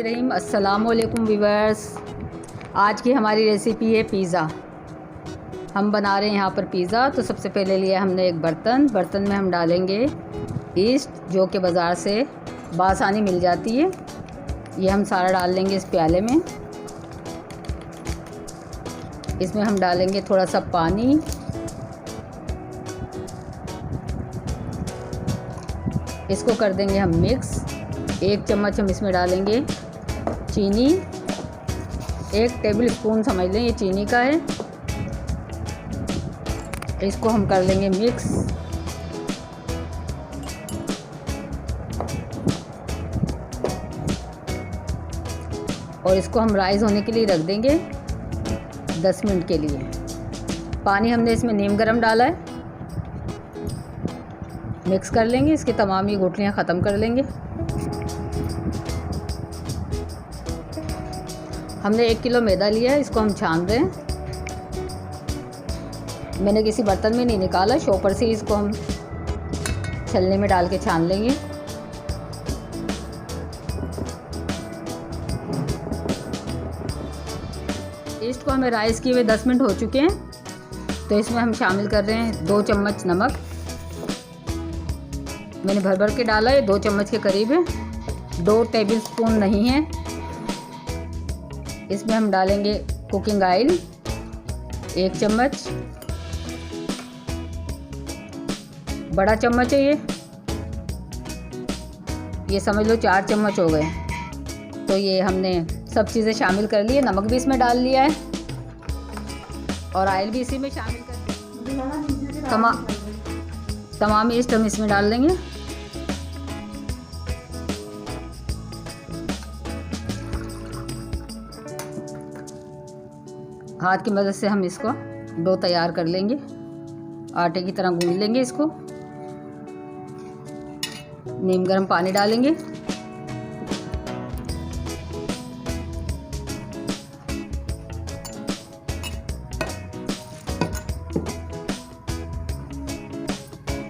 बिस्मिल्लाहिर्रहमानिर्रहीम। अस्सलामुअलैकुम व्यूअर्स। आज की हमारी रेसिपी है पिज़्ज़ा। हम बना रहे हैं यहाँ पर पिज़्ज़ा। तो सबसे पहले लिया हमने एक बर्तन में हम डालेंगे ईस्ट, जो कि बाज़ार से बासानी मिल जाती है। ये हम सारा डाल लेंगे इस प्याले में। इसमें हम डालेंगे थोड़ा सा पानी, इसको कर देंगे हम मिक्स। 1 चम्मच हम इसमें डालेंगे चीनी, 1 टेबल स्पून समझ लें ये चीनी का है। इसको हम कर लेंगे मिक्स। और इसको हम राइस होने के लिए रख देंगे 10 मिनट के लिए। पानी हमने इसमें नीम गरम डाला है। मिक्स कर लेंगे, इसकी तमाम ही गुठलियाँ ख़त्म कर लेंगे। हमने 1 किलो मैदा लिया है, इसको हम छान रहे हैं। मैंने किसी बर्तन में नहीं निकाला, शॉपर से इसको हम छलनी में डाल के छान लेंगे। ईस्ट को हमें राइस किए हुए 10 मिनट हो चुके हैं। तो इसमें हम शामिल कर रहे हैं 2 चम्मच नमक। मैंने भर के डाला है, 2 चम्मच के करीब है, 2 टेबल स्पून नहीं है। इसमें हम डालेंगे कुकिंग ऑयल 1 चम्मच, बड़ा चम्मच है ये समझ लो 4 चम्मच हो गए। तो ये हमने सब चीज़ें शामिल कर ली है। नमक भी इसमें डाल लिया है और ऑयल भी इसी में शामिल कर दिया। तमाम ईस्ट हम इसमें डाल देंगे। हाथ की मदद से हम इसको डो तैयार कर लेंगे, आटे की तरह गूंद लेंगे इसको। नीम गर्म पानी डालेंगे।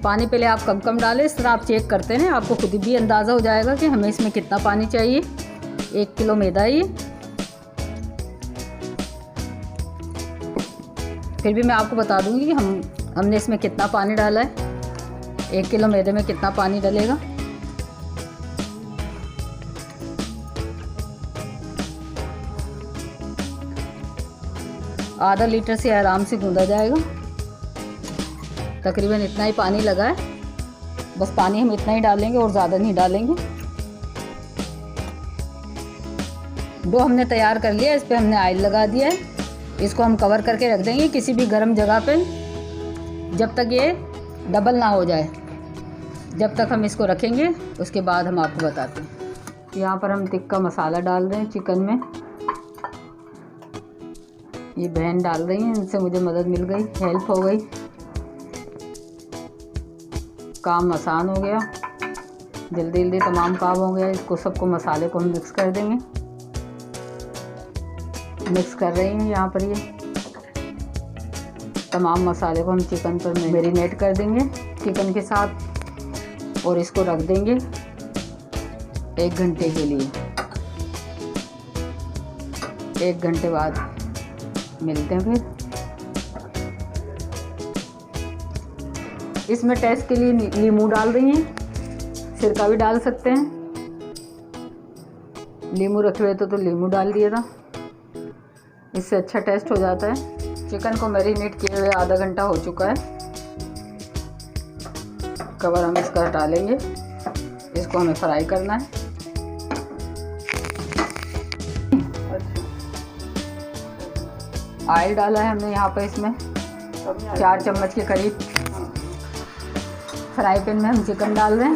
पानी पहले आप कम डालें, इस तरह आप चेक करते हैं, आपको खुद भी अंदाज़ा हो जाएगा कि हमें इसमें कितना पानी चाहिए। 1 किलो मैदा ही। फिर भी मैं आपको बता दूंगी कि हमने इसमें कितना पानी डाला है। 1 किलो मैदे में कितना पानी डलेगा। आधा लीटर से आराम से गूंदा जाएगा। तकरीबन इतना ही पानी लगा है, बस पानी हम इतना ही डालेंगे और ज़्यादा नहीं डालेंगे। डो हमने तैयार कर लिया, इस पर हमने ऑयल लगा दिया है। इसको हम कवर करके रख देंगे किसी भी गर्म जगह पे, जब तक ये डबल ना हो जाए। जब तक हम इसको रखेंगे उसके बाद हम आपको बताते हैं। यहाँ पर हम टिक्का मसाला डाल रहे हैं चिकन में। ये बहन डाल रही हैं, इनसे मुझे मदद मिल गई, हेल्प हो गई, काम आसान हो गया, जल्दी तमाम काम हो गया। इसको सबको मसाले को हम मिक्स कर देंगे। मिक्स कर रही हैं यहाँ पर ये तमाम मसाले को हम चिकन पर मैरिनेट कर देंगे चिकन के साथ, और इसको रख देंगे 1 घंटे के लिए। 1 घंटे बाद मिलते हैं फिर। इसमें टेस्ट के लिए नींबू डाल रही हैं, सिरका भी डाल सकते हैं। नींबू रखे हुए तो नींबू डाल दिया था, इससे अच्छा टेस्ट हो जाता है। चिकन को मैरिनेट किए हुए आधा घंटा हो चुका है। कवर हम इसका हटा लेंगे। इसको हमें फ्राई करना है। ऑयल डाला है हमने यहाँ पर, इसमें 4 चम्मच के करीब। फ्राई पैन में हम चिकन डाल रहे हैं।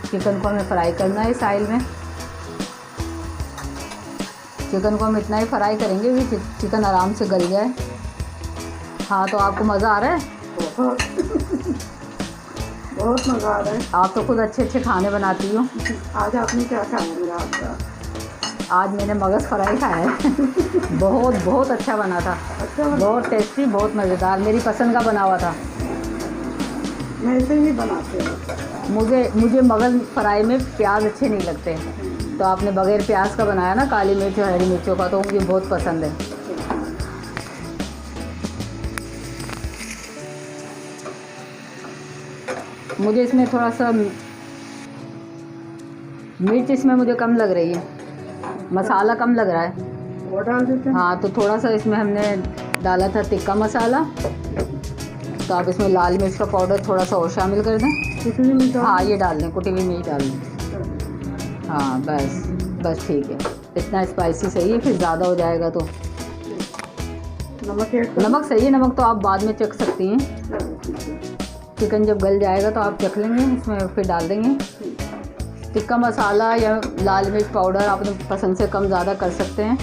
चिकन को हमें फ्राई करना है इस ऑयल में। चिकन को हम इतना ही फ्राई करेंगे कि चिकन आराम से गल जाए। हाँ, तो आपको मज़ा आ रहा है? बहुत मज़ा आ रहा है। आप तो खुद अच्छे खाने बनाती हो। आज आपने क्या खाया मेरा आपका? आज मैंने मगज़ फ्राई खाया है। बहुत अच्छा बना था। बहुत टेस्टी, बहुत मज़ेदार, मेरी पसंद का बना हुआ था। मैं ऐसे ही बनाते हैं। मुझे मगज़ फ्राई में प्याज अच्छे नहीं लगते। तो आपने बगैर प्याज का बनाया ना, काली मिर्च और हरी मिर्चों का, तो मुझे बहुत पसंद है। मुझे इसमें थोड़ा सा मिर्च इसमें मुझे कम लग रही है, मसाला कम लग रहा है। वो डाल देते हैं। हाँ, तो थोड़ा सा इसमें हमने डाला था तिक्का मसाला, तो आप इसमें लाल मिर्च का पाउडर थोड़ा सा और शामिल कर दें। कुटी हुई मिर्च। हाँ, ये डाल दें, कुटी हुई मिर्च डाल दें। हाँ, बस ठीक है, इतना स्पाइसी सही है, फिर ज़्यादा हो जाएगा तो। नमक सही है, नमक तो आप बाद में चख सकती हैं। चिकन जब गल जाएगा तो आप चख लेंगे, उसमें फिर डाल देंगे। टिक्का मसाला या लाल मिर्च पाउडर आप अपने पसंद से कम ज़्यादा कर सकते हैं।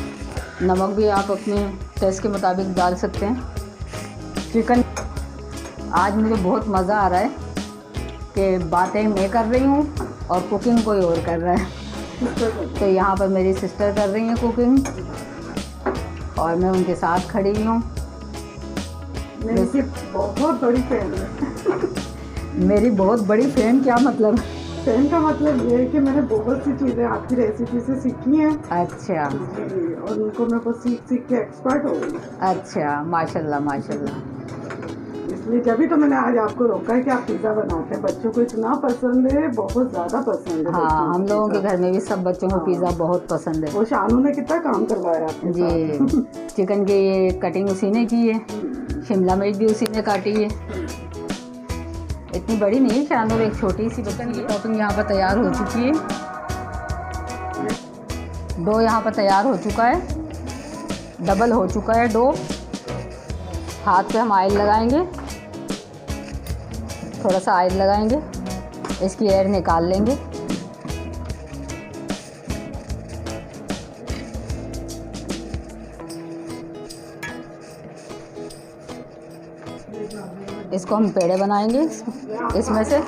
नमक भी आप अपने टेस्ट के मुताबिक डाल सकते हैं। चिकन आज मुझे बहुत मज़ा आ रहा है कि बातें मैं कर रही हूँ और कुकिंग कोई और कर रहा है। तो यहाँ पर मेरी सिस्टर कर रही हैं कुकिंग और मैं उनके साथ खड़ी हूँ। मेरी बहुत बड़ी फैन है। मेरी बहुत बड़ी फैन, क्या मतलब? फैन का मतलब ये है कि मैंने बहुत सी चीज़ें आपकी रेसिपी से सीखी हैं। अच्छा, और उनको मैं बस सीख के एक्सपर्ट हो गई। अच्छा, माशाल्लाह माशाल्लाह। इसलिए जब तो मैंने आज आपको रोका है कि आप पिज़्ज़ा बनाते हैं। बच्चों को इतना पसंद है, बहुत ज़्यादा पसंद है। हाँ, हम लोगों के घर में भी सब बच्चों को पिज़्ज़ा बहुत पसंद है। वो शानू ने कितना काम करवाया आपके जी, चिकन की ये कटिंग उसी ने की है, शिमला मिर्च भी उसी ने काटी है। इतनी बड़ी नहीं है शानू, एक छोटी सी। चिकन की टॉपिंग यहाँ पर तैयार हो चुकी है। डो यहाँ पर तैयार हो चुका है, डबल हो चुका है डो। हाथ पे हम ऑयल लगाएंगे, थोड़ा सा ऑयल लगाएंगे, इसकी एयर निकाल लेंगे। इसको हम पेड़े बनाएंगे, इसमें से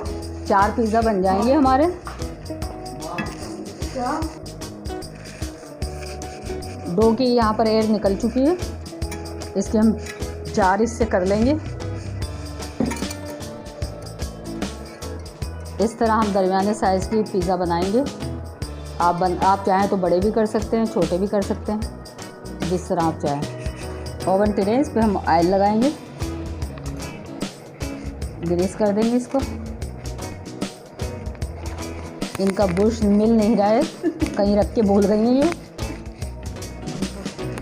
4 पिज़्ज़ा बन जाएंगे हमारे। डो की यहाँ पर एयर निकल चुकी है, इसके हम 4 हिस्से कर लेंगे। इस तरह हम दरमियाने साइज़ की पिज़्ज़ा बनाएंगे। आप चाहें तो बड़े भी कर सकते हैं, छोटे भी कर सकते हैं, जिस तरह आप चाहें। ओवन ट्रे, इस पर हम ऑयल लगाएंगे, ग्रीस कर देंगे इसको। इनका बुश मिल नहीं रहा है, कहीं रख के भूल गई हैं ये।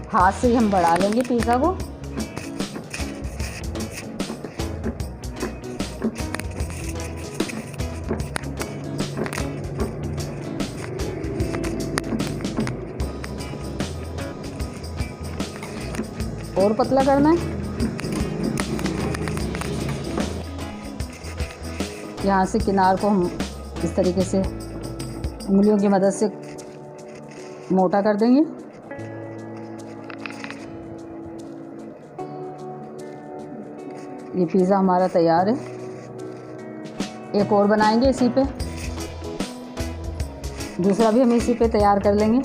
हाथ से ही हम बढ़ा लेंगे पिज़्ज़ा को। और पतला करना है। यहाँ से किनार को हम इस तरीके से उंगलियों की मदद से मोटा कर देंगे। ये पिज़्ज़ा हमारा तैयार है। एक और बनाएंगे इसी पे, दूसरा भी हम इसी पे तैयार कर लेंगे।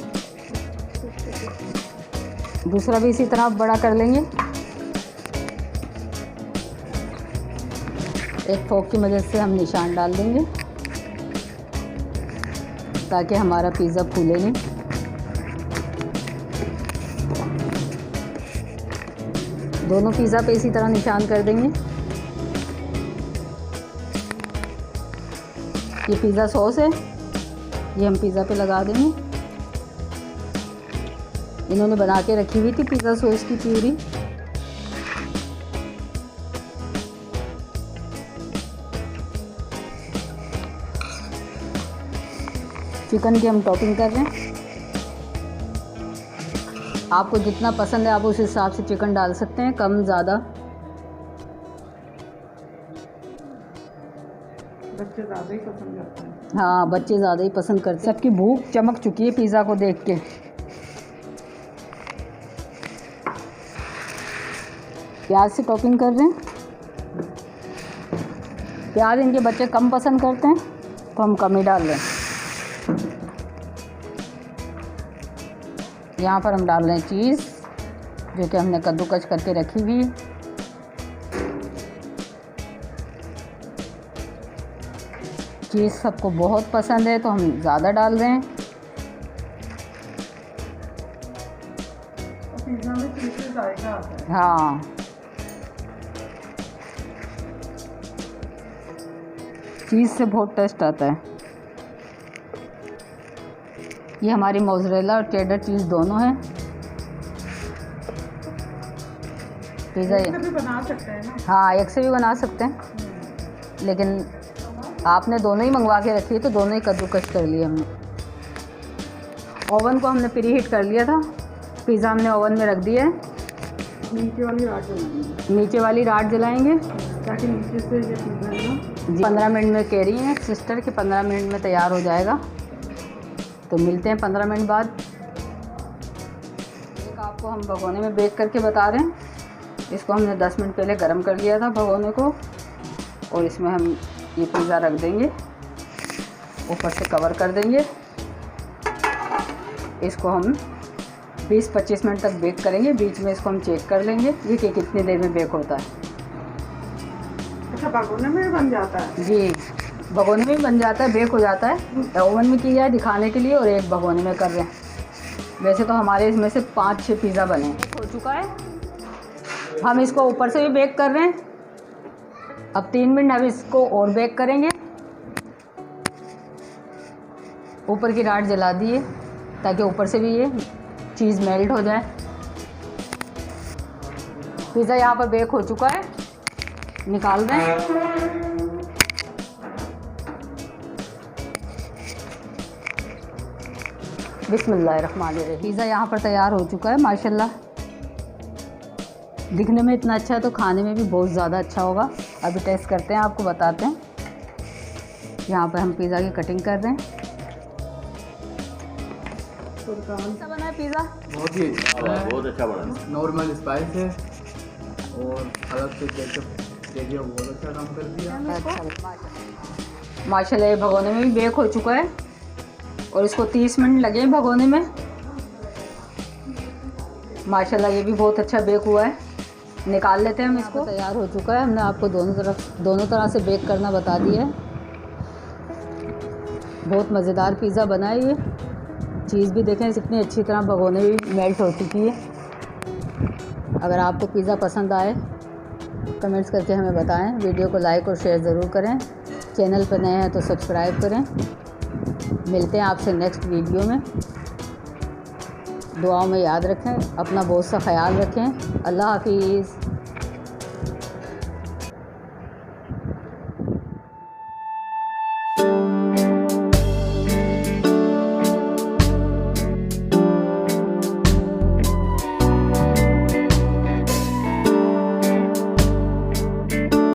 दूसरा भी इसी तरह बड़ा कर लेंगे। एक फोक की मदद से हम निशान डाल देंगे ताकि हमारा पिज़्ज़ा फूले नहीं। दोनों पिज़्ज़ा पे इसी तरह निशान कर देंगे। ये पिज़्ज़ा सॉस है, ये हम पिज़्ज़ा पे लगा देंगे। इन्होंने बना के रखी हुई थी पिज़्ज़ा सॉस की प्यूरी। चिकन की हम टॉपिंग कर रहे हैं। आपको जितना पसंद है आप उस हिसाब से चिकन डाल सकते हैं, कम ज़्यादा। बच्चे ज़्यादा ही पसंद करते हैं। हाँ, बच्चे ज़्यादा ही पसंद करते हैं। सबकी भूख चमक चुकी है पिज़्ज़ा को देख के। प्याज से टॉपिंग कर रहे हैं। प्याज इनके बच्चे कम पसंद करते हैं तो हम कम ही डाल रहे हैं। यहाँ पर हम डाल रहे हैं चीज़, जो कि हमने कद्दूकस करके रखी हुई है। चीज़ सबको बहुत पसंद है तो हम ज़्यादा डाल रहे हैं। हाँ, चीज़ से बहुत टेस्ट आता है। ये हमारी मोज़रेला और चेडर चीज़ दोनों हैं। पिज़्ज़ा एक से भी बना सकते हैं ना? हाँ, एक से भी बना सकते हैं, लेकिन आपने दोनों ही मंगवा के रखी है तो दोनों ही कद्दूकस कर लिए हमने। ओवन को हमने प्री हीट कर लिया था। पिज़्ज़ा हमने ओवन में रख दिया है। नीचे वाली राड जलाएंगे, नीचे वाली राड जलाएंगे ताकि नीचे से ये पिज़्ज़ा है ना। 15 मिनट में कह रही हैं सिस्टर कि 15 मिनट में तैयार हो जाएगा, तो मिलते हैं 15 मिनट बाद। एक आपको हम भगोने में बेक करके बता रहे हैं। इसको हमने 10 मिनट पहले गर्म कर लिया था भगोने को, और इसमें हम ये पिज़्ज़ा रख देंगे, ऊपर से कवर कर देंगे। इसको हम 20-25 मिनट तक बेक करेंगे। बीच में इसको हम चेक कर लेंगे ये कि कितनी देर में बेक होता है। अच्छा, भगोने में भी बन जाता है? जी, भगोने में भी बन जाता है, बेक हो जाता है। ओवन में किया है दिखाने के लिए, और एक भगोने में कर रहे हैं। वैसे तो हमारे इसमें से 5-6 पिज़्ज़ा बने हो चुका है। हम इसको ऊपर से भी बेक कर रहे हैं। अब 3 मिनट हम इसको और बेक करेंगे। ऊपर की राड जला दिए ताकि ऊपर से भी ये चीज़ मेल्ट हो जाए। पिज़्ज़ा यहाँ पर बेक हो चुका है, निकाल रहे हैं। बिस्मिल्लाहिर्रहमानिर्रहीम। पिज़्ज़ा यहाँ पर तैयार हो चुका है माशाल्लाह। दिखने में इतना अच्छा है तो खाने में भी बहुत ज़्यादा अच्छा होगा। अभी टेस्ट करते हैं, आपको बताते हैं। यहाँ पर हम पिज़्ज़ा की कटिंग कर रहे हैं। कैसा बना है पिज़्ज़ा? बहुत ही बहुत अच्छा बना। नॉर्मल स्पाइस है और अलग से केचप दे दिया, बहुत अच्छा काम कर दिया। माशाल्लाह ये भगोने में भी बेक हो चुका है, और इसको 30 मिनट लगे भगोने में। माशाल्लाह ये भी बहुत अच्छा बेक हुआ है। निकाल लेते हैं हम इसको। तैयार हो चुका है। हमने आपको दोनों तरह से बेक करना बता दिया है। बहुत मज़ेदार पिज़्ज़ा बना है ये। चीज़ भी देखें कितनी अच्छी तरह भगोने में भी मेल्ट हो चुकी है। अगर आपको पिज़्ज़ा पसंद आए कमेंट्स करके हमें बताएं। वीडियो को लाइक और शेयर ज़रूर करें। चैनल पर नए हैं तो सब्सक्राइब करें। मिलते हैं आपसे नेक्स्ट वीडियो में। दुआओं में याद रखें, अपना बहुत सा ख्याल रखें। अल्लाह हाफिज़।